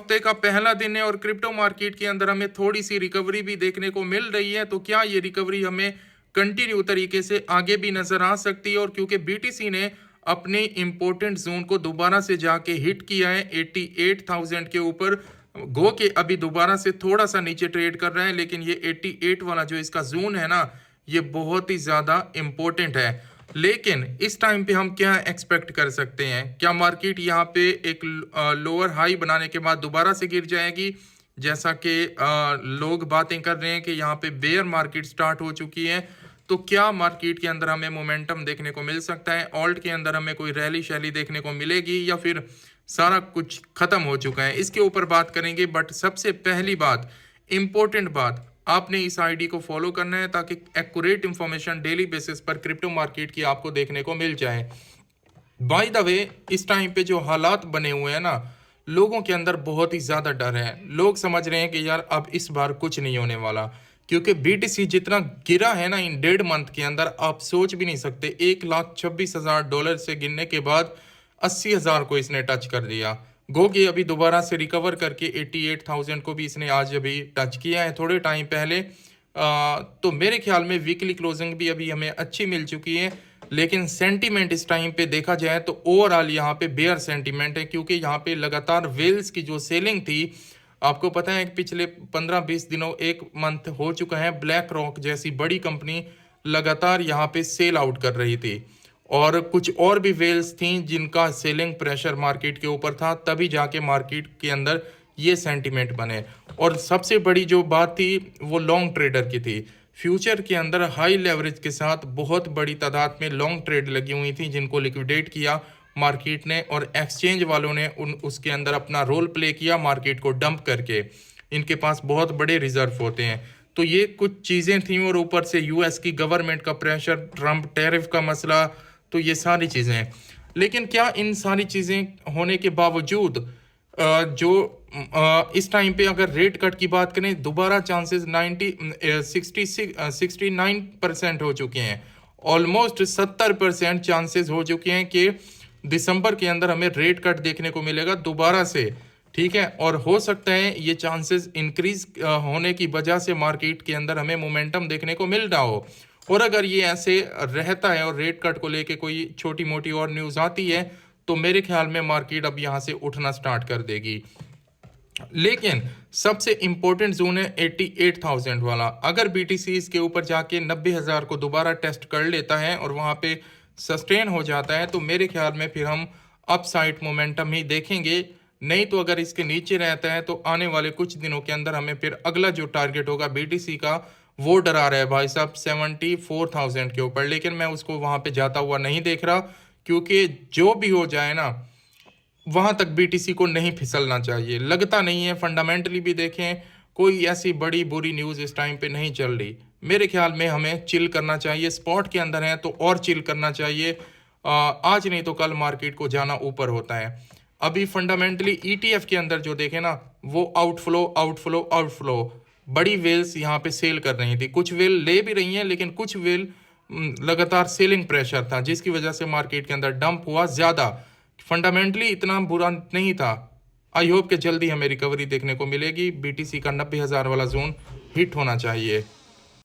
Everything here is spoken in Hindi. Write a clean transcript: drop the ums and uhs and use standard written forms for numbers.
हफ्ते का पहला दिन है और क्रिप्टो मार्केट के अंदर हमें थोड़ी सी रिकवरी भी देखने को मिल रही है। तो क्या ये रिकवरी हमें कंटिन्यू तरीके से आगे भी नजर आ सकती है? और क्योंकि बीटीसी ने अपने इंपॉर्टेंट जोन को दोबारा से जाके हिट किया है 88,000 के ऊपर, गो के अभी दोबारा से थोड़ा सा नीचे ट्रेड कर रहे हैं, लेकिन ये 88 वाला जो इसका जोन है ना, ये बहुत ही ज्यादा इंपॉर्टेंट है। लेकिन इस टाइम पे हम क्या एक्सपेक्ट कर सकते हैं? क्या मार्केट यहाँ पे एक लोअर हाई बनाने के बाद दोबारा से गिर जाएगी, जैसा कि लोग बातें कर रहे हैं कि यहाँ पे बेयर मार्केट स्टार्ट हो चुकी है? तो क्या मार्केट के अंदर हमें मोमेंटम देखने को मिल सकता है? ऑल्ट के अंदर हमें कोई रैली शैली देखने को मिलेगी या फिर सारा कुछ खत्म हो चुका है? इसके ऊपर बात करेंगे। बट सबसे पहली बात, इंपॉर्टेंट बात, आपने इस आईडी को फॉलो करना है ताकि एक्यूरेट इंफॉर्मेशन डेली बेसिस पर क्रिप्टो मार्केट की आपको देखने को मिल जाए। बाय द वे, इस टाइम पे जो हालात बने हुए हैं ना, लोगों के अंदर बहुत ही ज्यादा डर है। लोग समझ रहे हैं कि यार अब इस बार कुछ नहीं होने वाला, क्योंकि बीटीसी जितना गिरा है ना इन 1.5 मंथ के अंदर, आप सोच भी नहीं सकते। $1,26,000 से गिरने के बाद 80,000 को इसने टच कर दिया। गो कि अभी दोबारा से रिकवर करके 88,000 को भी इसने आज अभी टच किया है थोड़े टाइम पहले। तो मेरे ख्याल में वीकली क्लोजिंग भी अभी हमें अच्छी मिल चुकी है। लेकिन सेंटीमेंट इस टाइम पे देखा जाए तो ओवरऑल यहाँ पे बेयर सेंटीमेंट है, क्योंकि यहाँ पे लगातार वेल्स की जो सेलिंग थी, आपको पता है कि पिछले 15-20 दिनों, एक मंथ हो चुका है, ब्लैक रॉक जैसी बड़ी कंपनी लगातार यहाँ पे सेल आउट कर रही थी, और कुछ और भी वेल्स थी जिनका सेलिंग प्रेशर मार्केट के ऊपर था, तभी जाके मार्केट के अंदर ये सेंटीमेंट बने। और सबसे बड़ी जो बात थी वो लॉन्ग ट्रेडर की थी। फ्यूचर के अंदर हाई लेवरेज के साथ बहुत बड़ी तादाद में लॉन्ग ट्रेड लगी हुई थी, जिनको लिक्विडेट किया मार्केट ने, और एक्सचेंज वालों ने उसके अंदर अपना रोल प्ले किया मार्केट को डंप करके। इनके पास बहुत बड़े रिजर्व होते हैं। तो ये कुछ चीज़ें थी, और ऊपर से यूएस की गवर्नमेंट का प्रेशर, ट्रम्प टैरिफ का मसला, तो ये सारी चीज़ें। लेकिन क्या इन सारी चीज़ें होने के बावजूद जो इस टाइम पे अगर रेट कट की बात करें, दोबारा चांसेस 69% हो चुके हैं। ऑलमोस्ट 70% चांसेस हो चुके हैं कि दिसंबर के अंदर हमें रेट कट देखने को मिलेगा दोबारा से। ठीक है, और हो सकता है ये चांसेस इंक्रीज होने की वजह से मार्केट के अंदर हमें मोमेंटम देखने को मिल रहा हो। और अगर ये ऐसे रहता है और रेट कट को लेके कोई छोटी मोटी और न्यूज़ आती है, तो मेरे ख्याल में मार्केट अब यहाँ से उठना स्टार्ट कर देगी। लेकिन सबसे इंपॉर्टेंट जोन है 88,000 वाला। अगर बीटीसी इसके ऊपर जाके 90,000 को दोबारा टेस्ट कर लेता है और वहाँ पे सस्टेन हो जाता है, तो मेरे ख्याल में फिर हम अपसाइड मोमेंटम ही देखेंगे। नहीं तो अगर इसके नीचे रहता है तो आने वाले कुछ दिनों के अंदर हमें फिर अगला जो टारगेट होगा बीटीसी का, वो डरा रहा है भाई साहब 74,000 के ऊपर। लेकिन मैं उसको वहाँ पे जाता हुआ नहीं देख रहा, क्योंकि जो भी हो जाए ना, वहां तक बीटीसी को नहीं फिसलना चाहिए। लगता नहीं है, फंडामेंटली भी देखें, कोई ऐसी बड़ी बुरी न्यूज़ इस टाइम पे नहीं चल रही। मेरे ख्याल में हमें चिल करना चाहिए। स्पॉट के अंदर है तो और चिल करना चाहिए। आज नहीं तो कल मार्केट को जाना ऊपर होता है। अभी फंडामेंटली ईटीएफ के अंदर जो देखे ना, वो आउटफ्लो आउटफ्लो आउटफ्लो, बड़ी वेल्स यहाँ पे सेल कर रही थी। कुछ वेल ले भी रही हैं, लेकिन कुछ वेल लगातार सेलिंग प्रेशर था, जिसकी वजह से मार्केट के अंदर डंप हुआ ज़्यादा। फंडामेंटली इतना बुरा नहीं था। आई होप कि जल्दी हमें रिकवरी देखने को मिलेगी। बीटीसी का 90,000 वाला जोन हिट होना चाहिए।